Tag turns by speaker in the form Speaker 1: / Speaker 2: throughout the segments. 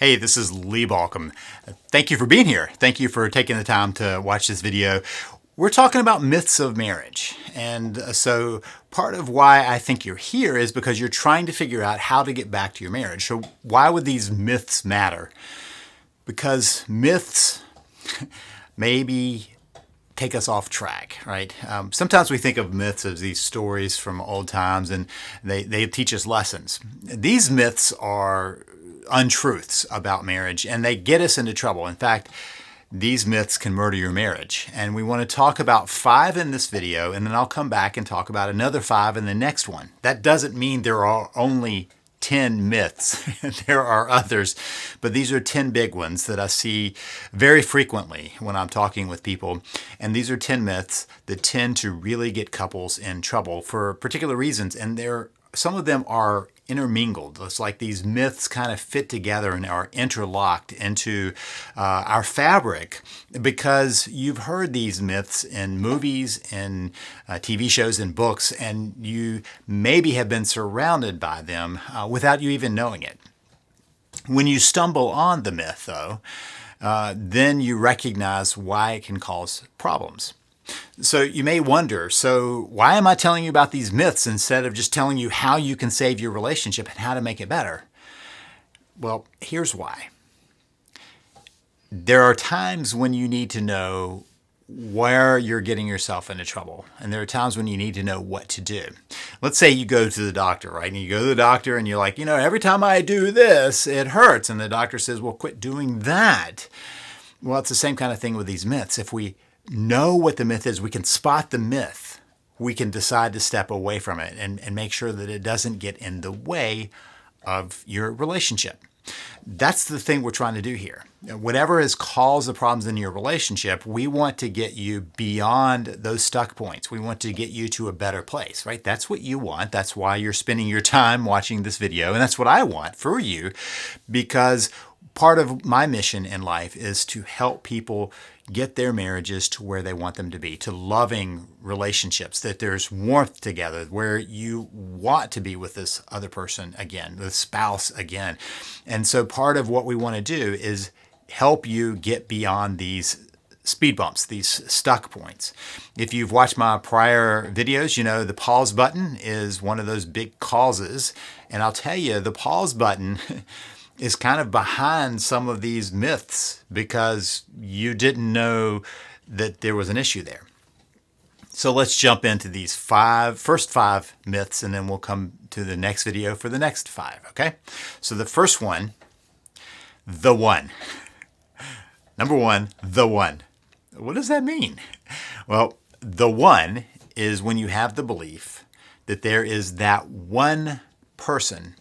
Speaker 1: Hey, this is Lee Balcom. Thank you for being here. Thank you for taking the time to watch this video. We're talking about myths of marriage. And so part of why I think you're here is because you're trying to figure out how to get back to your marriage. So why would these myths matter? Because myths maybe take us off track, right? Sometimes we think of myths as these stories from old times and they teach us lessons. These myths are untruths about marriage and they get us into trouble. In fact, these myths can murder your marriage. And we want to talk about 5 in this video, and then I'll come back and talk about another 5 in the next one. That doesn't mean there are only 10 myths. There are others, but these are 10 big ones that I see very frequently when I'm talking with people. And these are 10 myths that tend to really get couples in trouble for particular reasons. And some of them are intermingled. It's like these myths kind of fit together and are interlocked into our fabric because you've heard these myths in movies, in TV shows, and books, and you maybe have been surrounded by them without you even knowing it. When you stumble on the myth, though, then you recognize why it can cause problems. So you may wonder, so why am I telling you about these myths instead of just telling you how you can save your relationship and how to make it better? Well, here's why. There are times when you need to know where you're getting yourself into trouble. And there are times when you need to know what to do. Let's say you go to the doctor, right? And you go to the doctor and you're like, every time I do this, it hurts. And the doctor says, well, quit doing that. Well, it's the same kind of thing with these myths. If we know what the myth is, we can spot the myth. We can decide to step away from it and make sure that it doesn't get in the way of your relationship. That's the thing we're trying to do here. Whatever has caused the problems in your relationship, we want to get you beyond those stuck points. We want to get you to a better place, right? That's what you want. That's why you're spending your time watching this video. And that's what I want for you, because part of my mission in life is to help people get their marriages to where they want them to be, to loving relationships, that there's warmth together, where you want to be with this other person again, the spouse again. And so part of what we want to do is help you get beyond these speed bumps, these stuck points. If you've watched my prior videos, the pause button is one of those big causes. And I'll tell you, the pause button is kind of behind some of these myths because you didn't know that there was an issue there. So let's jump into these first five myths, and then we'll come to the next video for the next 5, okay? So the first one, the one. Number 1, the one. What does that mean? Well, the one is when you have the belief that there is that one person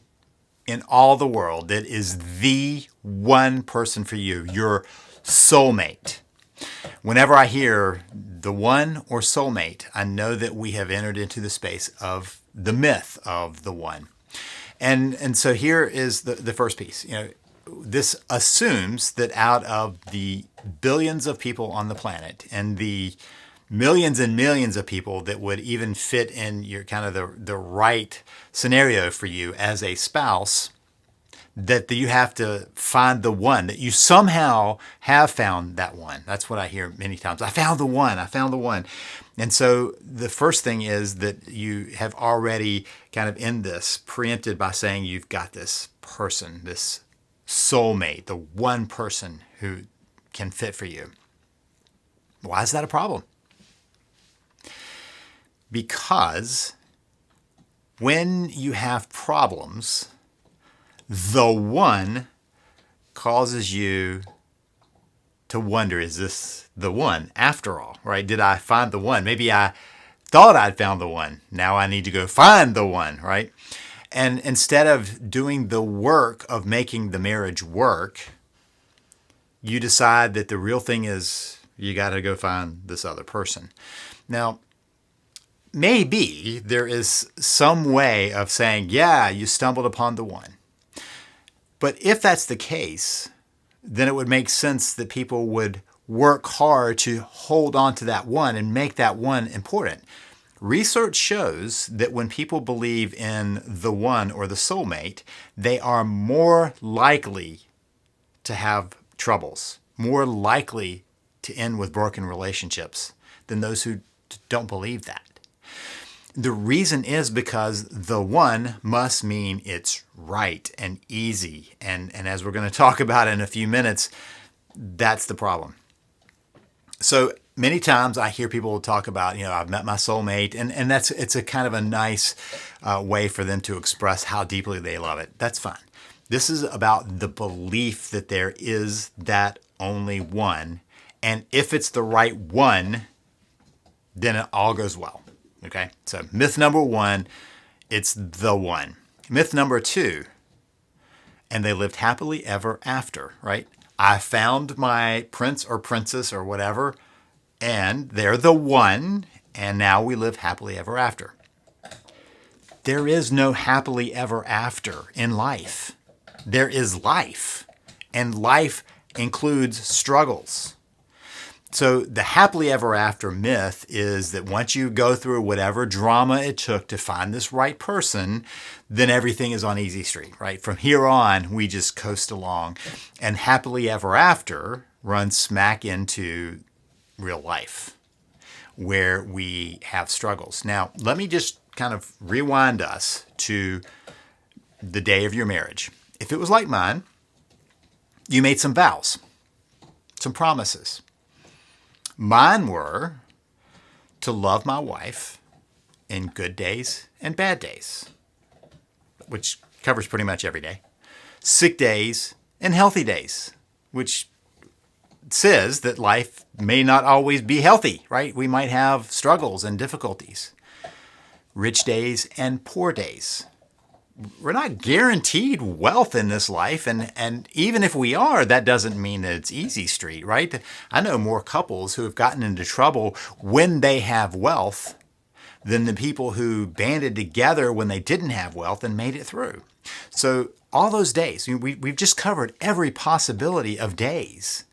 Speaker 1: in all the world that is the one person for you, your soulmate. Whenever I hear the one or soulmate, I know that we have entered into the space of the myth of the one. And so here is the first piece. This assumes that out of the billions of people on the planet and the millions and millions of people that would even fit in your kind of the right scenario for you as a spouse, that you have to find the one, that you somehow have found that one. That's what I hear many times. I found the one. I found the one. And so the first thing is that you have already kind of in this preempted by saying you've got this person, this soulmate, the one person who can fit for you. Why is that a problem? Because when you have problems, the one causes you to wonder, is this the one after all, right? Did I find the one? Maybe I thought I'd found the one. Now I need to go find the one, right? And instead of doing the work of making the marriage work, you decide that the real thing is you got to go find this other person. Now, maybe there is some way of saying, yeah, you stumbled upon the one. But if that's the case, then it would make sense that people would work hard to hold on to that one and make that one important. Research shows that when people believe in the one or the soulmate, they are more likely to have troubles, more likely to end with broken relationships than those who don't believe that. The reason is because the one must mean it's right and easy. And as we're going to talk about in a few minutes, that's the problem. So many times I hear people talk about, I've met my soulmate, and it's a kind of a nice way for them to express how deeply they love it. That's fine. This is about the belief that there is that only one. And if it's the right one, then it all goes well. Okay, so myth number one, it's the one. Myth number two, and they lived happily ever after, right? I found my prince or princess or whatever, and they're the one, and now we live happily ever after. There is no happily ever after in life. There is life, and life includes struggles. So the happily ever after myth is that once you go through whatever drama it took to find this right person, then everything is on easy street, right? From here on, we just coast along. And happily ever after runs smack into real life where we have struggles. Now, let me just kind of rewind us to the day of your marriage. If it was like mine, you made some vows, some promises. Mine were to love my wife in good days and bad days, which covers pretty much every day. Sick days and healthy days, which says that life may not always be healthy, right? We might have struggles and difficulties. Rich days and poor days. We're not guaranteed wealth in this life. And even if we are, that doesn't mean that it's easy street, right? I know more couples who have gotten into trouble when they have wealth than the people who banded together when they didn't have wealth and made it through. So all those days, we've just covered every possibility of days,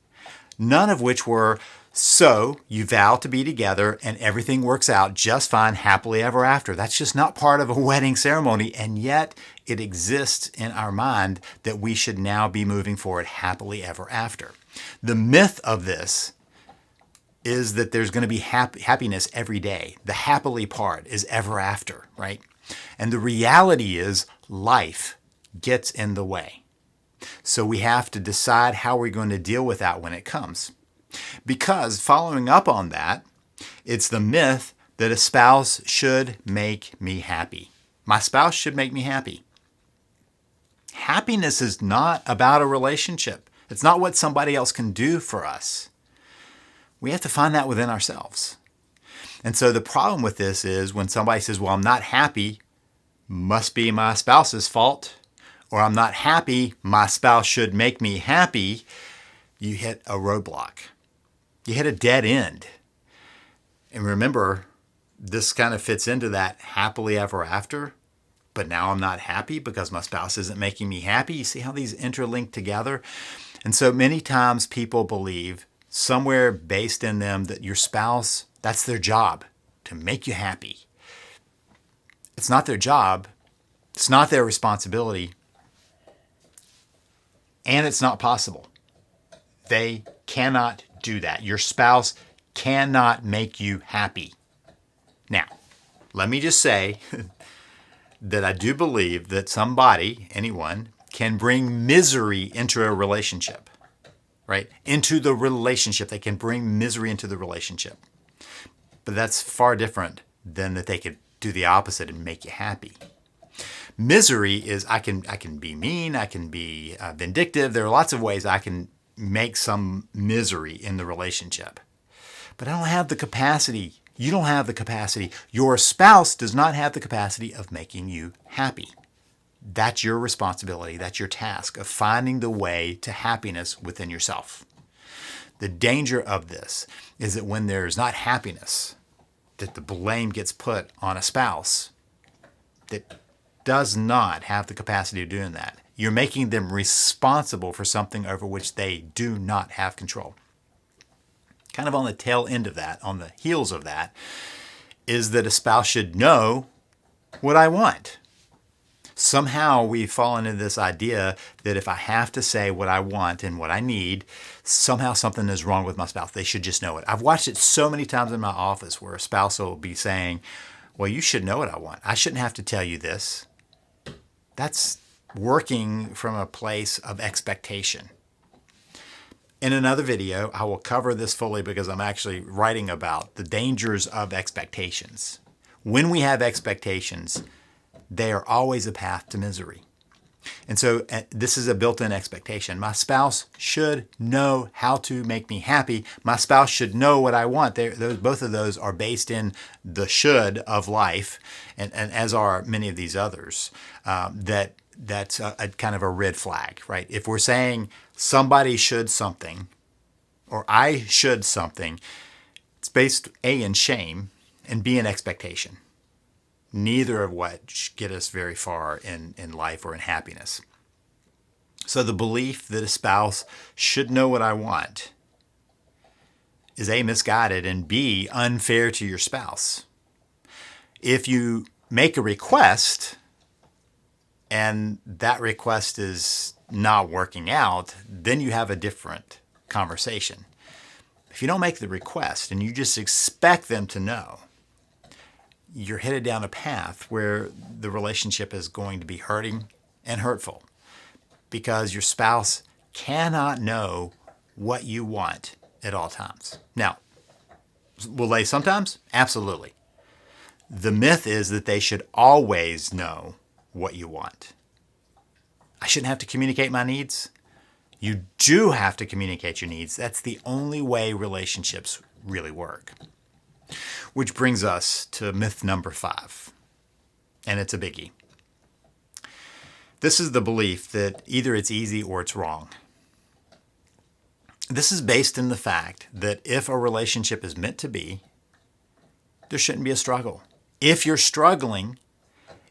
Speaker 1: none of which were, so you vow to be together and everything works out just fine, happily ever after. That's just not part of a wedding ceremony. And yet it exists in our mind that we should now be moving forward happily ever after. The myth of this is that there's going to be happiness every day. The happily part is ever after, right? And the reality is life gets in the way. So we have to decide how we're going to deal with that when it comes. Because following up on that, it's the myth that a spouse should make me happy. My spouse should make me happy. Happiness is not about a relationship. It's not what somebody else can do for us. We have to find that within ourselves. And so the problem with this is when somebody says, well, I'm not happy, must be my spouse's fault, or I'm not happy, my spouse should make me happy, you hit a roadblock. You hit a dead end. And remember, this kind of fits into that happily ever after, but now I'm not happy because my spouse isn't making me happy. You see how these interlink together? And so many times people believe somewhere based in them that your spouse, that's their job, to make you happy. It's not their job. It's not their responsibility. And it's not possible. They cannot do that. Your spouse cannot make you happy. Now, let me just say that I do believe that somebody, anyone, can bring misery into a relationship, right? Into the relationship. They can bring misery into the relationship. But that's far different than that they could do the opposite and make you happy. Misery is I can be mean, I can be vindictive. There are lots of ways I can make some misery in the relationship. But I don't have the capacity. You don't have the capacity. Your spouse does not have the capacity of making you happy. That's your responsibility. That's your task of finding the way to happiness within yourself. The danger of this is that when there's not happiness, that the blame gets put on a spouse that does not have the capacity of doing that. You're making them responsible for something over which they do not have control. Kind of on the tail end of that, on the heels of that, is that a spouse should know what I want. Somehow we've fallen into this idea that if I have to say what I want and what I need, somehow something is wrong with my spouse. They should just know it. I've watched it so many times in my office where a spouse will be saying, well, you should know what I want. I shouldn't have to tell you this. That's working from a place of expectation. In another video, I will cover this fully because I'm actually writing about the dangers of expectations. When we have expectations, they are always a path to misery. And so this is a built-in expectation. My spouse should know how to make me happy. My spouse should know what I want. Both of those are based in the should of life, and as are many of these others. That's a kind of a red flag, right? If we're saying somebody should something, or I should something, it's based A, in shame, and B, in expectation. Neither of which get us very far in life or in happiness. So the belief that a spouse should know what I want is A, misguided, and B, unfair to your spouse. If you make a request and that request is not working out, then you have a different conversation. If you don't make the request and you just expect them to know, you're headed down a path where the relationship is going to be hurting and hurtful because your spouse cannot know what you want at all times. Now, will they sometimes? Absolutely. The myth is that they should always know what you want. I shouldn't have to communicate my needs. You do have to communicate your needs. That's the only way relationships really work. Which brings us to myth number 5, and it's a biggie. This is the belief that either it's easy or it's wrong. This is based in the fact that if a relationship is meant to be, there shouldn't be a struggle. If you're struggling,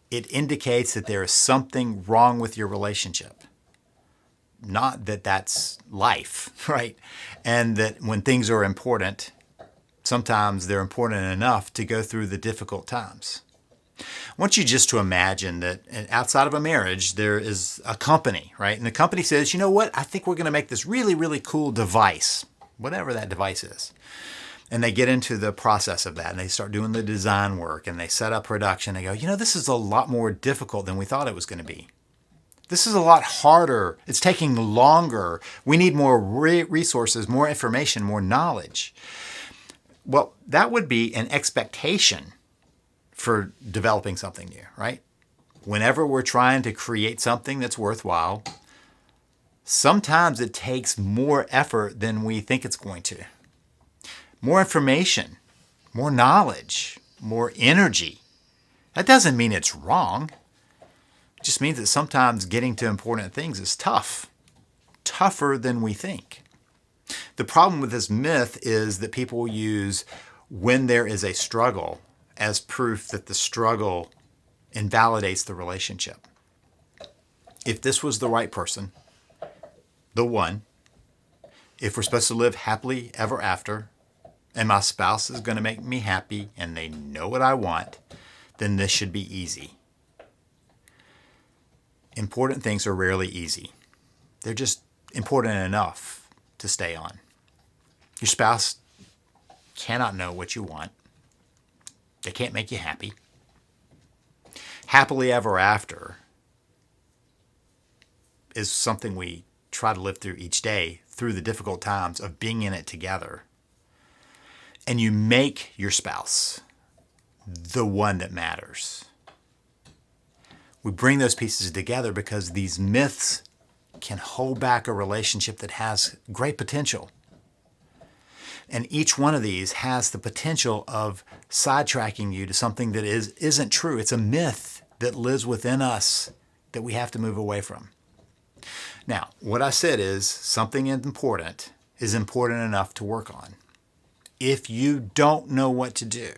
Speaker 1: it indicates that there is something wrong with your relationship. Not that that's life, right? And that when things are important, sometimes they're important enough to go through the difficult times. I want you just to imagine that outside of a marriage, there is a company, right? And the company says, you know what? I think we're going to make this really, really cool device, whatever that device is. And they get into the process of that and they start doing the design work and they set up production. They go, you know, this is a lot more difficult than we thought it was going to be. This is a lot harder. It's taking longer. We need more resources, more information, more knowledge. Well, that would be an expectation for developing something new, right? Whenever we're trying to create something that's worthwhile, sometimes it takes more effort than we think it's going to. More information, more knowledge, more energy. That doesn't mean it's wrong. It just means that sometimes getting to important things is tough, tougher than we think. The problem with this myth is that people use when there is a struggle as proof that the struggle invalidates the relationship. If this was the right person, the one, if we're supposed to live happily ever after, and my spouse is going to make me happy and they know what I want, then this should be easy. Important things are rarely easy. They're just important enough to stay on. Your spouse cannot know what you want. They can't make you happy. Happily ever after is something we try to live through each day through the difficult times of being in it together. And you make your spouse the one that matters. We bring those pieces together because these myths can hold back a relationship that has great potential. And each one of these has the potential of sidetracking you to something that isn't true. It's a myth that lives within us that we have to move away from. Now, what I said is something important is important enough to work on. If you don't know what to do,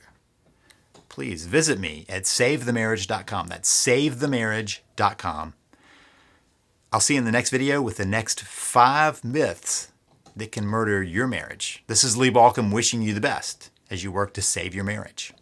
Speaker 1: please visit me at savethemarriage.com. That's savethemarriage.com. I'll see you in the next video with the next 5 myths that can murder your marriage. This is Lee Balcom wishing you the best as you work to save your marriage.